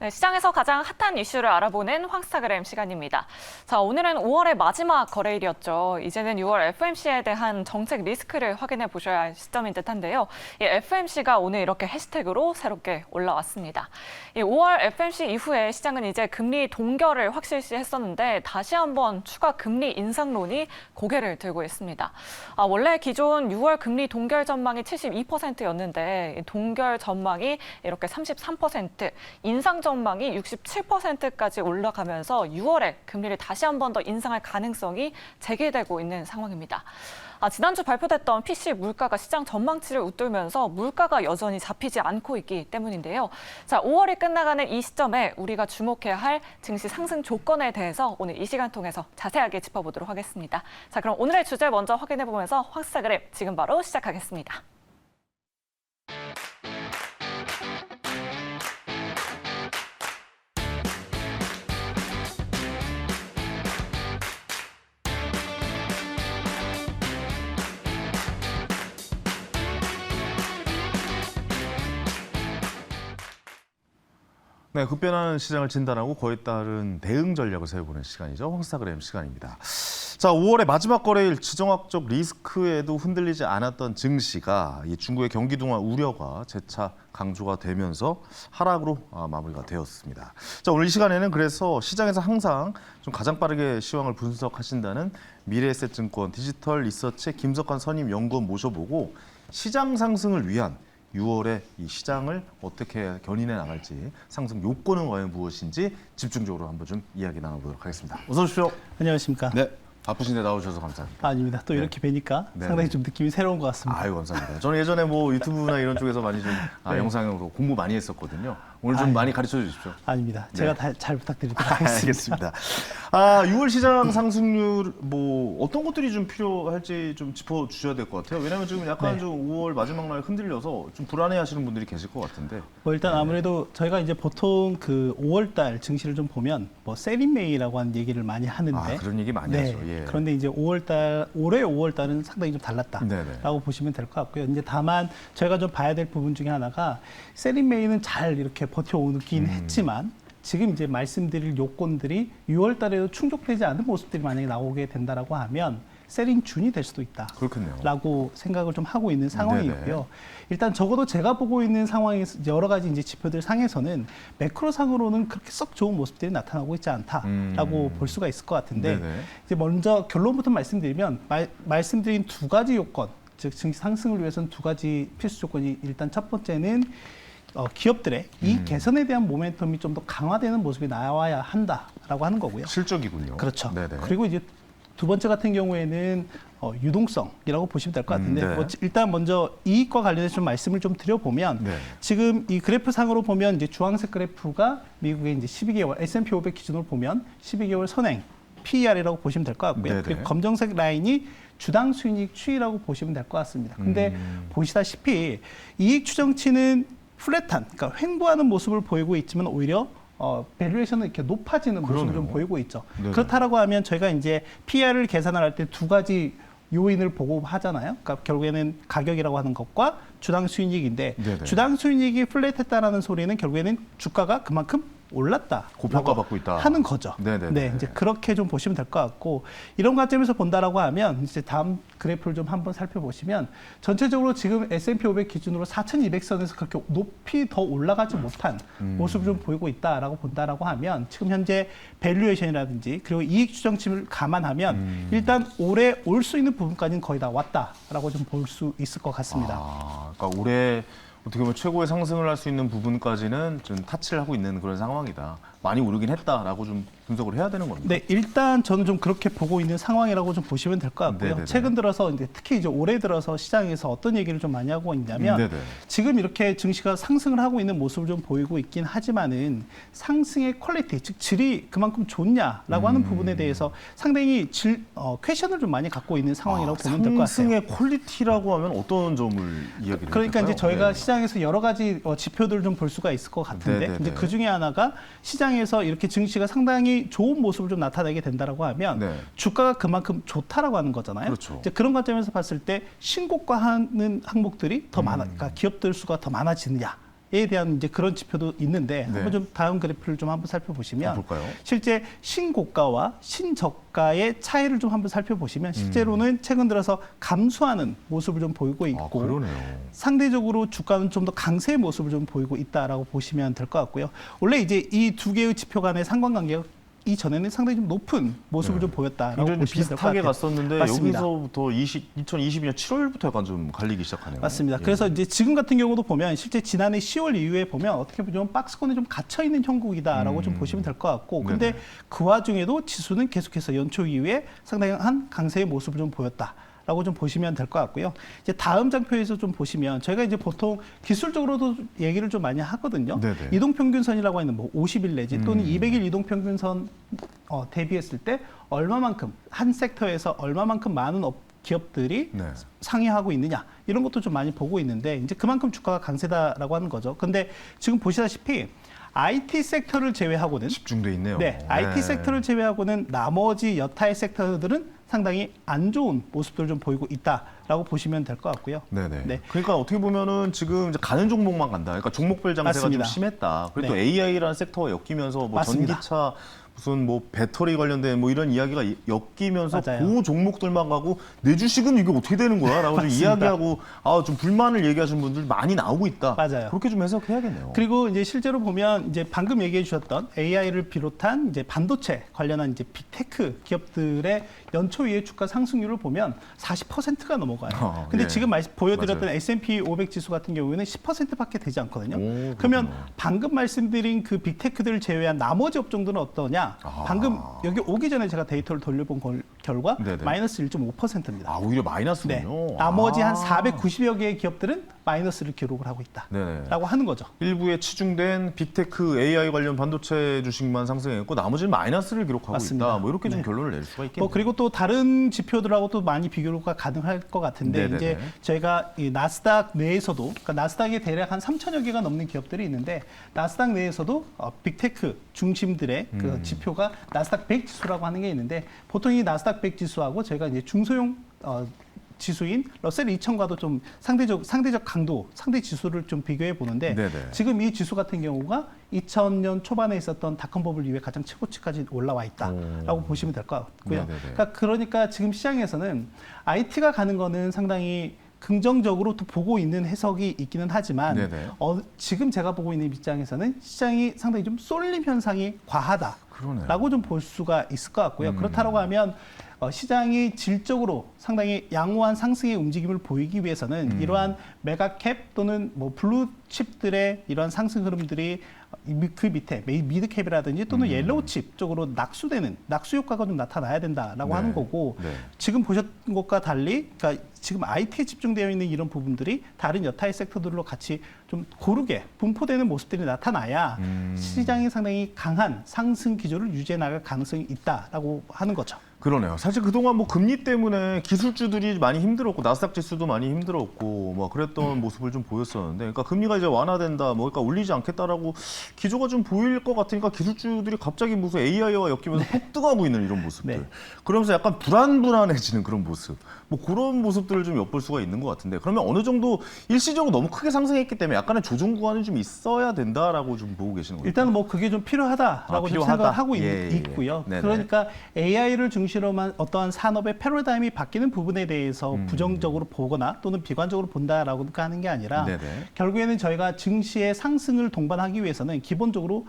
네, 시장에서 가장 핫한 이슈를 알아보는 황스타그램 시간입니다. 자, 오늘은 5월의 마지막 거래일이었죠. 이제는 6월 FOMC에 대한 정책 리스크를 확인해 보셔야 할 시점인 듯한데요. 이 FOMC가 오늘 이렇게 해시태그로 새롭게 올라왔습니다. 이 5월 FOMC 이후에 시장은 이제 금리 동결을 확실시했었는데 다시 한번 추가 금리 인상론이 고개를 들고 있습니다. 원래 기존 6월 금리 동결 전망이 72%였는데 동결 전망이 이렇게 33%, 인상 전망이 67%까지 올라가면서 6월에 금리를 다시 한 번 더 인상할 가능성이 제기되고 있는 상황입니다. 지난주 발표됐던 PC 물가가 시장 전망치를 웃돌면서 물가가 여전히 잡히지 않고 있기 때문인데요. 자, 5월이 끝나가는 이 시점에 우리가 주목해야 할 증시 상승 조건에 대해서 오늘 이 시간 통해서 자세하게 짚어보도록 하겠습니다. 자, 그럼 오늘의 주제 먼저 확인해보면서 황스타그램 지금 바로 시작하겠습니다. 네, 급변하는 시장을 진단하고 그에 따른 대응 전략을 세워보는 시간이죠. 황스타그램 시간입니다. 자, 5월의 마지막 거래일 지정학적 리스크에도 흔들리지 않았던 증시가 이 중국의 경기 둔화 우려가 재차 강조가 되면서 하락으로 마무리가 되었습니다. 자, 오늘 이 시간에는 그래서 시장에서 항상 좀 가장 빠르게 시황을 분석하신다는 미래에셋증권 디지털 리서치의 김석환 선임 연구원 모셔보고 시장 상승을 위한 6월에 이 시장을 어떻게 견인해 나갈지, 상승 요건은 과연 무엇인지 집중적으로 한번 좀 이야기 나눠보도록 하겠습니다. 어서 오십시오. 안녕하십니까. 네, 바쁘신데 나오셔서 감사합니다. 아닙니다. 또 이렇게 뵈니까 상당히 좀 느낌이 새로운 것 같습니다. 아유, 감사합니다. 저는 예전에 뭐 유튜브나 이런 쪽에서 많이 좀 영상으로 공부 많이 했었거든요. 오늘 좀 많이 가르쳐 주십시오. 아닙니다. 제가 잘 부탁드리도록 하겠습니다. 알겠습니다. 6월 시장 상승률 뭐 어떤 것들이 좀 필요할지 좀 짚어 주셔야 될 것 같아요. 왜냐하면 지금 약간 좀 5월 마지막 날 흔들려서 좀 불안해하시는 분들이 계실 것 같은데. 뭐 일단 아무래도 저희가 이제 보통 그 5월달 증시를 좀 보면 뭐 셀린메이라고 하는 얘기를 많이 하는데. 그런 얘기 많이 하죠. 예. 그런데 이제 올해 5월달은 상당히 좀 달랐다라고 보시면 될 것 같고요. 이제 다만 저희가 좀 봐야 될 부분 중에 하나가 셀린메이는 잘 이렇게 버텨오긴 했지만. 지금 이제 말씀드릴 요건들이 6월 달에도 충족되지 않은 모습들이 만약에 나오게 된다라고 하면 셀링 준이 될 수도 있다. 그렇군요. 라고 생각을 좀 하고 있는 상황이고요. 일단 적어도 제가 보고 있는 상황에서 여러 가지 이제 지표들 상에서는 매크로상으로는 그렇게 썩 좋은 모습들이 나타나고 있지 않다라고 볼 수가 있을 것 같은데 이제 먼저 결론부터 말씀드리면 말씀드린 두 가지 요건, 즉 증시 상승을 위해서는 두 가지 필수 조건이 일단 첫 번째는 기업들의 이익 개선에 대한 모멘텀이 좀 더 강화되는 모습이 나와야 한다라고 하는 거고요. 실적이군요. 그렇죠. 네네. 그리고 이제 두 번째 같은 경우에는 유동성이라고 보시면 될 것 같은데 뭐 일단 먼저 이익과 관련해서 좀 말씀을 좀 드려보면 지금 이 그래프 상으로 보면 이제 주황색 그래프가 미국의 이제 12개월 S&P 500 기준으로 보면 12개월 선행 PER이라고 보시면 될 것 같고요. 그리고 검정색 라인이 주당 수익 추이라고 보시면 될 것 같습니다. 근데 보시다시피 이익 추정치는 플랫한, 그러니까 횡보하는 모습을 보이고 있지만 오히려 밸류에이션은 이렇게 높아지는 모습을 좀 보이고 있죠. 그렇다라고 하면 저희가 이제 PR을 계산을 할 때 두 가지 요인을 보고 하잖아요. 그러니까 결국에는 가격이라고 하는 것과 주당 수익률인데 주당 수익률이 플랫했다라는 소리는 결국에는 주가가 그만큼 올랐다. 고평가받고 있다. 하는 거죠. 네, 이제 그렇게 좀 보시면 될 것 같고 이런 관점에서 본다라고 하면 이제 다음 그래프를 좀 한번 살펴보시면 전체적으로 지금 S&P 500 기준으로 4,200선에서 그렇게 높이 더 올라가지 못한 모습을 좀 보이고 있다라고 본다라고 하면 지금 현재 밸류에이션이라든지 그리고 이익 추정치를 감안하면 일단 올해 올 수 있는 부분까지는 거의 다 왔다라고 좀 볼 수 있을 것 같습니다. 그러니까 올해 어떻게 보면 최고의 상승을 할 수 있는 부분까지는 좀 타치를 하고 있는 그런 상황이다. 많이 오르긴 했다라고 좀 분석을 해야 되는 겁니다. 네, 일단 저는 좀 그렇게 보고 있는 상황이라고 좀 보시면 될 것 같고요. 최근 들어서 이제 특히 이제 올해 들어서 시장에서 어떤 얘기를 좀 많이 하고 있냐면 지금 이렇게 증시가 상승을 하고 있는 모습을 좀 보이고 있긴 하지만은 상승의 퀄리티, 즉 질이 그만큼 좋냐라고 하는 부분에 대해서 상당히 퀘션을 좀 많이 갖고 있는 상황이라고 보면 될 것 같아요. 상승의 퀄리티라고 하면 어떤 점을 이야기를 그러니까 할까요? 이제 저희가 시장에서 여러 가지 지표들을 좀 볼 수가 있을 것 같은데 이제 그 중에 하나가 시장에서 이렇게 증시가 상당히 좋은 모습을 좀 나타내게 된다라고 하면 주가가 그만큼 좋다라고 하는 거잖아요. 이제 그런 관점에서 봤을 때 신고가 하는 항목들이 더 많아, 그러니까 기업들 수가 더 많아지느냐. 대한 이제 그런 지표도 있는데 네. 한번 좀 다음 그래프를 좀 한번 살펴보시면 볼까요? 실제 신고가와 신저가의 차이를 좀 한번 살펴보시면 실제로는 최근 들어서 감소하는 모습을 좀 보이고 있고 그러네요. 상대적으로 주가는 좀 더 강세의 모습을 좀 보이고 있다라고 보시면 될 것 같고요. 원래 이제 이 두 개의 지표 간의 상관관계가 이전에는 상당히 좀 높은 모습을 좀 보였다라고 굉장히 보시면 될 것 비슷하게 같아요. 갔었는데 맞습니다. 여기서부터 2022년 7월부터 약간 좀 갈리기 시작하네요. 맞습니다. 예. 그래서 이제 지금 같은 경우도 보면 실제 지난해 10월 이후에 보면 어떻게 보면 박스권에 좀 갇혀 있는 형국이다라고 좀 보시면 될 것 같고, 근데 네네. 그 와중에도 지수는 계속해서 연초 이후에 상당한 강세의 모습을 좀 보였다. 라고 좀 보시면 될 것 같고요. 이제 다음 장표에서 좀 보시면 저희가 이제 보통 기술적으로도 얘기를 좀 많이 하거든요. 네네. 이동평균선이라고 하는 뭐 50일 내지 또는 200일 이동평균선 대비했을 때 얼마만큼 한 섹터에서 얼마만큼 많은 기업들이 네. 상회하고 있느냐 이런 것도 좀 많이 보고 있는데 이제 그만큼 주가가 강세다라고 하는 거죠. 근데 지금 보시다시피 IT 섹터를 제외하고는 집중돼 있네요. 네, IT 섹터를 제외하고는 나머지 여타의 섹터들은 상당히 안 좋은 모습들을 좀 보이고 있다라고 보시면 될 것 같고요. 네네. 네. 그러니까 어떻게 보면은 지금 이제 가는 종목만 간다. 그러니까 종목별 장세가 맞습니다. 좀 심했다. 그리고 또 네. AI라는 섹터가 엮이면서 뭐 맞습니다. 전기차 무슨 뭐 배터리 관련된 뭐 이런 이야기가 엮이면서 맞아요. 그 종목들만 가고 내 주식은 이게 어떻게 되는 거야?라고 좀 맞습니다. 이야기하고 좀 불만을 얘기하시는 분들 많이 나오고 있다. 맞아요. 그렇게 좀 해석해야겠네요. 그리고 이제 실제로 보면 이제 방금 얘기해 주셨던 AI를 비롯한 이제 반도체 관련한 이제 빅테크 기업들의 연초 이후 주가 상승률을 보면 40%가 넘어가요. 근데 예. 지금 보여드렸던 맞아요. S&P 500 지수 같은 경우에는 10%밖에 되지 않거든요. 오, 그러면 그렇구나. 방금 말씀드린 그 빅테크들을 제외한 나머지 업종들은 어떠냐? 방금 여기 오기 전에 제가 데이터를 돌려본 결과 네네. 마이너스 1.5%입니다. 오히려 마이너스군요. 네. 나머지 한 490여 개의 기업들은 마이너스를 기록을 하고 네네. 있다라고 하는 거죠. 일부에 치중된 빅테크 AI 관련 반도체 주식만 상승했고 나머지는 마이너스를 기록하고 맞습니다. 있다. 뭐 이렇게 좀 네. 결론을 낼 수가 있겠네요. 그리고 또 다른 지표들하고 또 많이 비교가 가능할 것 같은데 네네네. 이제 저희가 이 나스닥 내에서도 그러니까 나스닥에 대략 한 3천여 개가 넘는 기업들이 있는데 나스닥 내에서도 빅테크 중심들의 그 지표가 나스닥 100 지수라고 하는 게 있는데 보통 이 나스닥 100 지수하고 저희가 이제 중소형 지수인 러셀 2000과도 좀 상대적 강도, 상대 지수를 좀 비교해 보는데 네네. 지금 이 지수 같은 경우가 2000년 초반에 있었던 닷컴 버블 이후에 가장 최고치까지 올라와 있다라고 보시면 될 것 같고요. 그러니까 지금 시장에서는 IT가 가는 거는 상당히 긍정적으로 또 보고 있는 해석이 있기는 하지만 네네. 지금 제가 보고 있는 입장에서는 시장이 상당히 좀 쏠림 현상이 그러네요. 과하다라고 좀 볼 수가 있을 것 같고요. 그렇다고 하면 시장이 질적으로 상당히 양호한 상승의 움직임을 보이기 위해서는 이러한 메가캡 또는 뭐 블루칩들의 이러한 상승 흐름들이 그 밑에 미드캡이라든지 또는 옐로우칩 쪽으로 낙수 효과가 좀 나타나야 된다라고 네. 하는 거고 네. 지금 보셨던 것과 달리 그러니까 지금 IT에 집중되어 있는 이런 부분들이 다른 여타의 섹터들로 같이 좀 고르게 분포되는 모습들이 나타나야 시장이 상당히 강한 상승 기조를 유지해 나갈 가능성이 있다라고 하는 거죠. 그러네요. 사실 그동안 뭐 금리 때문에 기술주들이 많이 힘들었고 나스닥 지수도 많이 힘들었고 뭐 그랬던 모습을 좀 보였었는데 그러니까 금리가 이제 완화된다 뭐 그러니까 올리지 않겠다라고 기조가 좀 보일 것 같으니까 기술주들이 갑자기 무슨 AI와 엮이면서 폭등하고 있는 이런 모습들. 네. 그러면서 약간 불안불안해지는 그런 모습. 뭐 그런 모습들을 좀 엿볼 수가 있는 것 같은데 그러면 어느 정도 일시적으로 너무 크게 상승했기 때문에 약간의 조정 구간이 좀 있어야 된다라고 좀 보고 계시는 거예요. 일단은 뭐 그게 좀 필요하다라고 좀 필요하다. 생각을 하고 예. 있고요. 네네. 그러니까 AI를 중심으로만 어떠한 산업의 패러다임이 바뀌는 부분에 대해서 부정적으로 보거나 또는 비관적으로 본다라고 하는 게 아니라 네네. 결국에는 저희가 증시의 상승을 동반하기 위해서는 기본적으로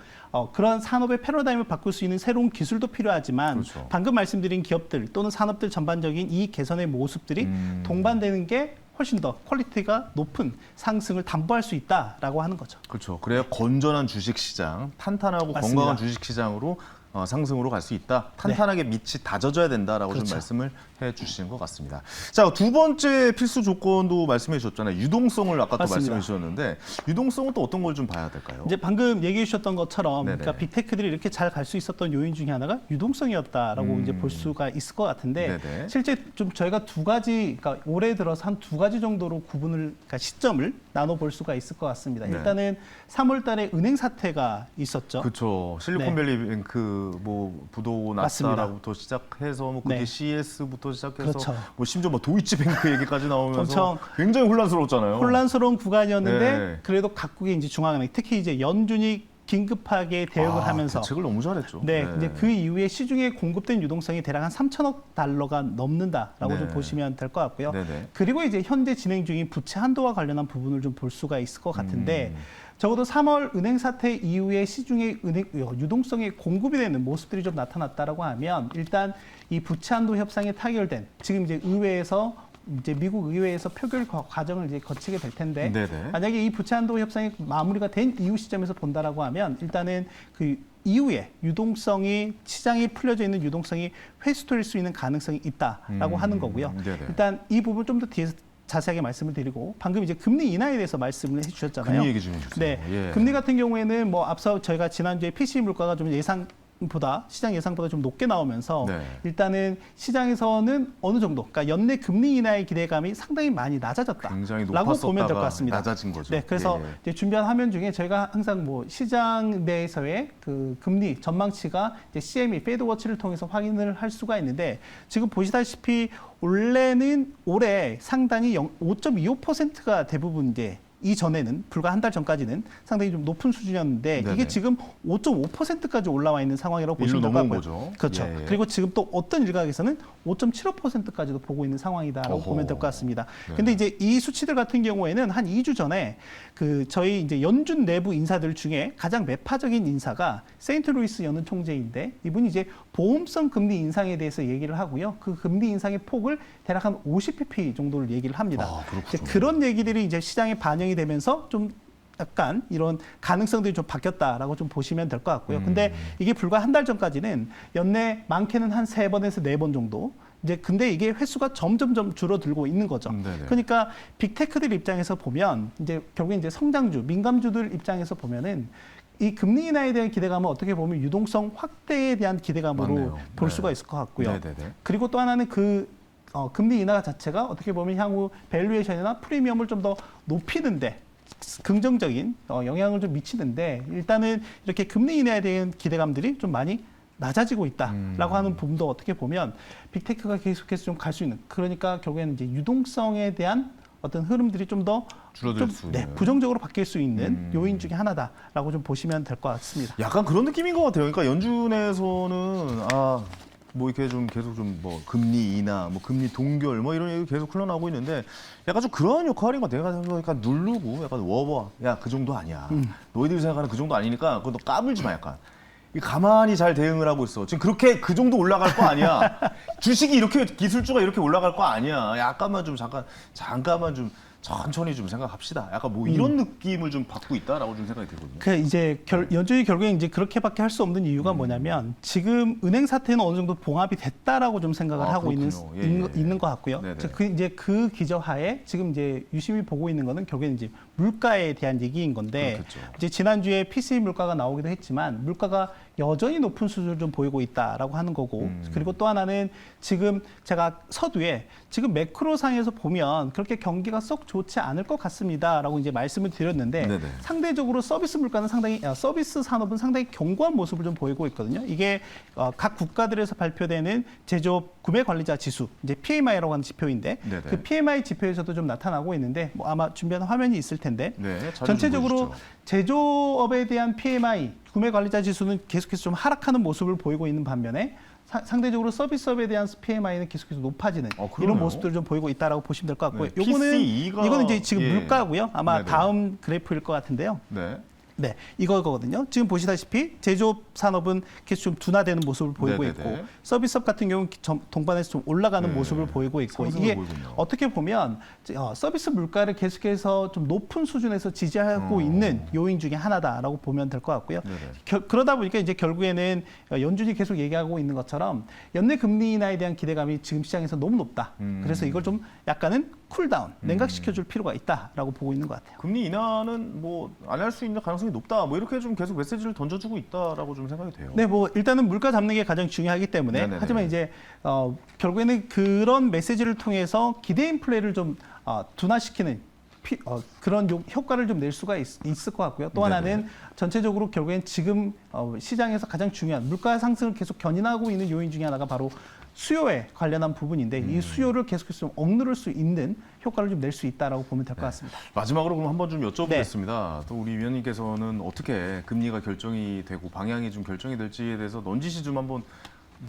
그런 산업의 패러다임을 바꿀 수 있는 새로운 기술도 필요하지만 그렇죠. 방금 말씀드린 기업들 또는 산업들 전반적인 이 개선의 모습들이 동반되는 게 훨씬 더 퀄리티가 높은 상승을 담보할 수 있다라고 하는 거죠. 그렇죠. 그래야 건전한 주식시장, 탄탄하고 맞습니다. 건강한 주식시장으로 상승으로 갈 수 있다. 탄탄하게 밑이 다져져야 된다라고 그렇죠. 좀 말씀을 해주신 것 같습니다. 자, 두 번째 필수 조건도 말씀해 주셨잖아요. 유동성을 아까 또 맞습니다. 말씀해 주셨는데 유동성은 또 어떤 걸 좀 봐야 될까요? 이제 방금 얘기해 주셨던 것처럼 네네. 그러니까 빅테크들이 이렇게 잘 갈 수 있었던 요인 중에 하나가 유동성이었다라고 이제 볼 수가 있을 것 같은데 네네. 실제 좀 저희가 두 가지 그러니까 올해 들어서 한 두 가지 정도로 그러니까 시점을 나눠 볼 수가 있을 것 같습니다. 네. 일단은 3월 달에 은행 사태가 있었죠. 그렇죠. 실리콘밸리 뱅크 그 뭐 부도 맞습니다. 났다라고부터 시작해서 뭐 그게 네. CS부터 시작해서 그렇죠. 뭐 심지어 뭐 도이치뱅크 얘기까지 나오면서 엄청 굉장히 혼란스러웠잖아요. 혼란스러운 구간이었는데 네. 그래도 각국의 이제 중앙은행, 특히 이제 연준이 긴급하게 대응을 하면서 대책을 너무 잘했죠. 네, 이제 그 이후에 시중에 공급된 유동성이 대략 한 3천억 달러가 넘는다라고 네. 좀 보시면 될 것 같고요. 네네. 그리고 이제 현재 진행 중인 부채 한도와 관련한 부분을 좀 볼 수가 있을 것 같은데 적어도 3월 은행 사태 이후에 시중에 유동성이 공급이 되는 모습들이 좀 나타났다라고 하면 일단 이 부채 한도 협상이 타결된 지금 이제 의회에서 이제 미국 의회에서 표결 과정을 이제 거치게 될 텐데 네네. 만약에 이 부채 한도 협상이 마무리가 된 이후 시점에서 본다라고 하면 일단은 그 이후에 유동성이 시장이 풀려져 있는 유동성이 회수될 수 있는 가능성이 있다라고 하는 거고요. 네네. 일단 이 부분 좀 더 뒤에서 자세하게 말씀을 드리고 방금 이제 금리 인하에 대해서 말씀을 해주셨잖아요. 금리 얘기 좀 해주세요. 네, 예. 금리 같은 경우에는 뭐 앞서 저희가 지난주에 PC 물가가 좀 시장 예상보다 좀 높게 나오면서 네. 일단은 시장에서는 어느 정도, 그러니까 연내 금리 인하의 기대감이 상당히 많이 굉장히 낮아졌다라고 보면 될 것 높았었다가 같습니다. 낮아진 거죠. 네, 그래서 예. 이제 준비한 화면 중에 저희가 항상 뭐 시장 내에서의 그 금리 전망치가 이제 CME, 페드워치를 통해서 확인을 할 수가 있는데 지금 보시다시피 원래는 올해 상당히 5.25%가 대부분 이제 이전에는 불과 한 달 전까지는 상당히 좀 높은 수준이었는데 네네. 이게 지금 5.5%까지 올라와 있는 상황이라고 일로 보시면 될 것 넘어온 같고요. 거죠. 그렇죠. 예, 예. 그리고 지금 또 어떤 일각에서는 5.75%까지도 보고 있는 상황이다라고 어허. 보면 될 것 같습니다. 네. 근데 이제 이 수치들 같은 경우에는 한 2주 전에 그 저희 이제 연준 내부 인사들 중에 가장 매파적인 인사가 세인트루이스 연은 총재인데 이분이 이제 보험성 금리 인상에 대해서 얘기를 하고요. 그 금리 인상의 폭을 대략 한 50pp 정도를 얘기를 합니다. 그렇군요. 이제 그런 얘기들이 이제 시장에 반영이 되면서 좀 약간 이런 가능성들이 좀 바뀌었다라고 좀 보시면 될 것 같고요. 근데 이게 불과 한 달 전까지는 연내 많게는 한 3번에서 4번 정도. 이제 근데 이게 횟수가 점점점 줄어들고 있는 거죠. 네네. 그러니까 빅테크들 입장에서 보면 이제 결국에 이제 성장주, 민감주들 입장에서 보면은 이 금리 인하에 대한 기대감은 어떻게 보면 유동성 확대에 대한 기대감으로 맞네요. 볼 네. 수가 있을 것 같고요. 네네네. 그리고 또 하나는 그 금리 인하 자체가 어떻게 보면 향후 밸류에이션이나 프리미엄을 좀 더 높이는데 긍정적인 영향을 좀 미치는데 일단은 이렇게 금리 인하에 대한 기대감들이 좀 많이 낮아지고 있다라고 하는 부분도 어떻게 보면 빅테크가 계속해서 좀 갈 수 있는 그러니까 결국에는 이제 유동성에 대한 어떤 흐름들이 좀 더 줄어들 수 있는. 부정적으로 바뀔 수 있는 요인 중에 하나다라고 좀 보시면 될 것 같습니다. 약간 그런 느낌인 것 같아요. 그러니까 연준에서는 뭐 이렇게 좀 계속 좀 뭐 금리 인하, 뭐 금리 동결 뭐 이런 얘기 계속 흘러나오고 있는데 약간 좀 그런 역할인 것 같아요. 약간 누르고 약간 야 그 정도 아니야. 너희들이 생각하는 그 정도 아니니까 그거 너 까불지 마 약간. 가만히 잘 대응을 하고 있어. 지금 그렇게 그 정도 올라갈 거 아니야. 주식이 이렇게 기술주가 이렇게 올라갈 거 아니야. 약간만 좀 잠깐만 좀 천천히 좀 생각합시다. 약간 뭐 이런 느낌을 좀 받고 있다라고 좀 생각이 들거든요. 그 이제 연준이 결국에 이제 그렇게밖에 할 수 없는 이유가 뭐냐면 지금 은행 사태는 어느 정도 봉합이 됐다라고 좀 생각을 하고 그렇군요. 예. 있는 것 같고요. 네네. 이제 그 기저하에 지금 이제 유심히 보고 있는 거는 결국엔 이제 물가에 대한 얘기인 건데 그렇겠죠. 이제 지난주에 PCE 물가가 나오기도 했지만 물가가 여전히 높은 수준을 좀 보이고 있다라고 하는 거고 그리고 또 하나는 지금 제가 서두에 지금 매크로상에서 보면 그렇게 경기가 썩 좋지 않을 것 같습니다라고 이제 말씀을 드렸는데 네네. 상대적으로 서비스 물가는 서비스 산업은 상당히 견고한 모습을 좀 보이고 있거든요. 이게 각 국가들에서 발표되는 제조업 구매 관리자 지수, 이제 PMI라고 하는 지표인데 네네. 그 PMI 지표에서도 좀 나타나고 있는데 뭐 아마 준비한 화면이 있을 텐데 네, 자료 좀 전체적으로 보여주시죠. 제조업에 대한 PMI 구매 관리자 지수는 계속해서 좀 하락하는 모습을 보이고 있는 반면에 상대적으로 서비스업에 대한 PMI는 계속해서 높아지는 그러네요. 이런 모습들을 좀 보이고 있다라고 보시면 될 것 같고요. 네, 요거는 PCE가 이거는 이제 지금 예. 물가고요. 아마 네네. 다음 그래프일 것 같은데요. 네. 네, 이거거든요. 지금 보시다시피 제조업 산업은 계속 좀 둔화되는 모습을 보이고 네네네. 있고 서비스업 같은 경우는 동반해서 좀 올라가는 네. 모습을 보이고 있고 상승을 이게 보이군요. 어떻게 보면 서비스 물가를 계속해서 좀 높은 수준에서 지지하고 있는 요인 중에 하나다라고 보면 될 것 같고요. 네네. 그러다 보니까 이제 결국에는 연준이 계속 얘기하고 있는 것처럼 연내 금리 인하에 대한 기대감이 지금 시장에서 너무 높다. 그래서 이걸 좀 약간은 쿨다운, 냉각시켜줄 필요가 있다라고 보고 있는 것 같아요. 금리 인하는 뭐 안 할 수 있는 가능성이 높다. 뭐 이렇게 좀 계속 메시지를 던져주고 있다라고 좀 생각이 돼요. 네, 뭐 일단은 물가 잡는 게 가장 중요하기 때문에 네네네. 하지만 이제 결국에는 그런 메시지를 통해서 기대 인플레를 좀 둔화시키는 그런 효과를 좀 낼 수가 있을 것 같고요. 또 하나는 전체적으로 결국엔 지금 시장에서 가장 중요한 물가 상승을 계속 견인하고 있는 요인 중에 하나가 바로 수요에 관련한 부분인데 이 수요를 계속해서 좀 억누를 수 있는 효과를 좀 낼 수 있다라고 보면 될 것 같습니다. 마지막으로 그럼 한번 좀 여쭤보겠습니다. 또 우리 위원님께서는 어떻게 금리가 결정이 되고 방향이 좀 결정이 될지에 대해서 넌지시 좀 한번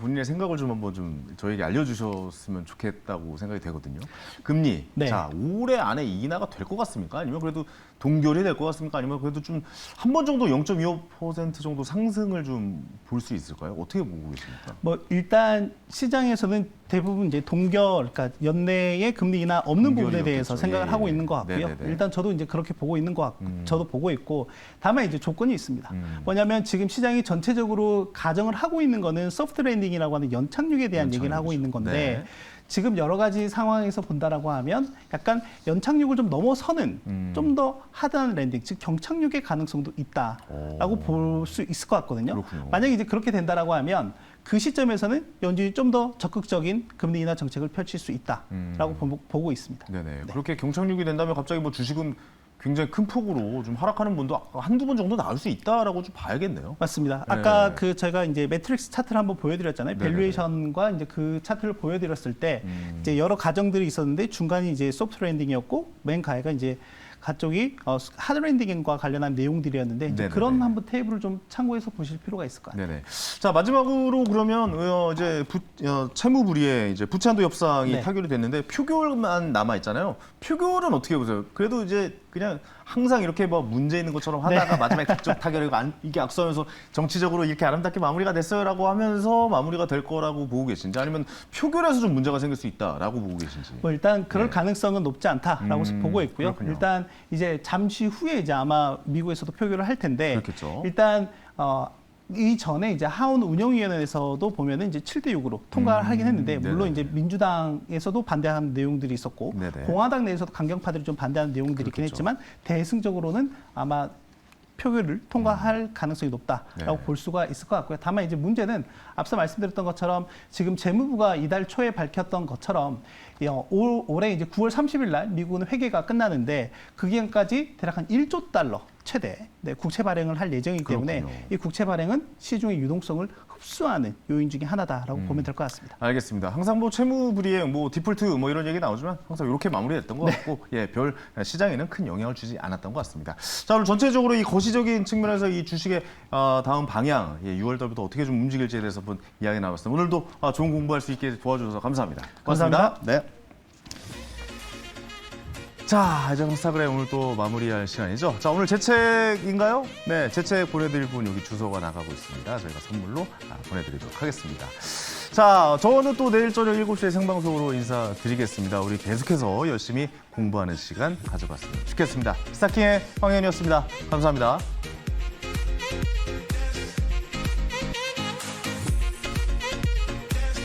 본인의 생각을 좀 한번 좀 저에게 알려주셨으면 좋겠다고 생각이 되거든요. 금리, 네. 자 올해 안에 인하가 될 것 같습니까? 아니면 그래도 동결이 될 것 같습니까? 아니면 그래도 좀 한 번 정도 0.25% 정도 상승을 좀 볼 수 있을까요? 어떻게 보고 계십니까? 뭐 일단 시장에서는 대부분 이제 동결, 그러니까 연내에 금리 인하 없는 부분에 대해서 동결이었겠죠. 생각을 예, 하고 예. 있는 것 같고요. 네네네. 일단 저도 이제 그렇게 보고 있는 것 같고, 저도 보고 있고, 다만 이제 조건이 있습니다. 뭐냐면 지금 시장이 전체적으로 가정을 하고 있는 거는 소프트 랜딩이라고 하는 연착륙에 대한 얘기를 하고 있는 건데. 네. 지금 여러 가지 상황에서 본다라고 하면 약간 연착륙을 좀 넘어서는 좀 더 하드한 랜딩, 즉 경착륙의 가능성도 있다라고 볼 수 있을 것 같거든요. 그렇군요. 만약에 이제 그렇게 된다라고 하면 그 시점에서는 연준이 좀 더 적극적인 금리 인하 정책을 펼칠 수 있다라고 보고 있습니다. 네네. 그렇게 경착륙이 된다면 갑자기 뭐 주식은 굉장히 큰 폭으로 좀 하락하는 분도 한두 번 정도 나올 수 있다라고 좀 봐야겠네요. 맞습니다. 네. 아까 그 제가 이제 매트릭스 차트를 한번 보여드렸잖아요. 네네네. 밸류에이션과 이제 그 차트를 보여드렸을 때 이제 여러 가정들이 있었는데 중간이 이제 소프트 랜딩이었고 맨 가해가 이제 가쪽이 하드 랜딩과 관련한 내용들이었는데 이제 네네네. 그런 한번 테이블을 좀 참고해서 보실 필요가 있을 것 같아요. 네네. 자 마지막으로 그러면 이제 채무 불이에 이제 부채 한도 협상이 네. 타결이 됐는데 표결만 남아 있잖아요. 표결은 어떻게 보세요? 그래도 이제 그냥 항상 이렇게 뭐 문제 있는 것처럼 하다가 마지막에 극적 타결이고 이게 악수하면서 정치적으로 이렇게 아름답게 마무리가 됐어요라고 하면서 마무리가 될 거라고 보고 계신지 아니면 표결에서 좀 문제가 생길 수 있다라고 보고 계신지. 뭐 일단 그럴 네. 가능성은 높지 않다라고 보고 있고요. 그렇군요. 일단 이제 잠시 후에 이제 아마 미국에서도 표결을 할 텐데 그렇겠죠. 일단 이 전에 이제 하원 운영위원회에서도 보면은 이제 7대6으로 통과를 하긴 했는데 물론 네네네. 이제 민주당에서도 반대하는 내용들이 있었고 네네. 공화당 내에서도 강경파들이 좀 반대하는 내용들이 있긴 그렇겠죠. 했지만 대승적으로는 아마 표결을 통과할 가능성이 높다라고 네. 볼 수가 있을 것 같고요. 다만 이제 문제는 앞서 말씀드렸던 것처럼 지금 재무부가 이달 초에 밝혔던 것처럼 올해 이제 9월 30일 날 미국은 회계가 끝나는데 그 기간까지 대략 한 1조 달러 최대 국채 발행을 할 예정이기 때문에 그렇군요. 이 국채 발행은 시중의 유동성을 흡수하는 요인 중에 하나다라고 보면 될 것 같습니다. 알겠습니다. 항상 뭐 채무 불이에 뭐 디폴트 뭐 이런 얘기 나오지만 항상 이렇게 마무리됐던 것 같고 별 시장에는 큰 영향을 주지 않았던 것 같습니다. 자 오늘 전체적으로 이 거시적인 측면에서 이 주식의 다음 방향 6월 달부터 어떻게 좀 움직일지에 대해서 한번 이야기 나눴습니다. 오늘도 좋은 공부할 수 있게 도와주셔서 감사합니다. 고맙습니다. 네. 자, 이제 홍스타그램 오늘 또 마무리할 시간이죠. 자, 오늘 제 책인가요? 네, 제 책 보내드릴 분 여기 주소가 나가고 있습니다. 저희가 선물로 보내드리도록 하겠습니다. 자, 저는 또 내일 저녁 7시에 생방송으로 인사드리겠습니다. 우리 계속해서 열심히 공부하는 시간 가져봤으면 좋겠습니다. 스타킹의 황현이었습니다. 감사합니다.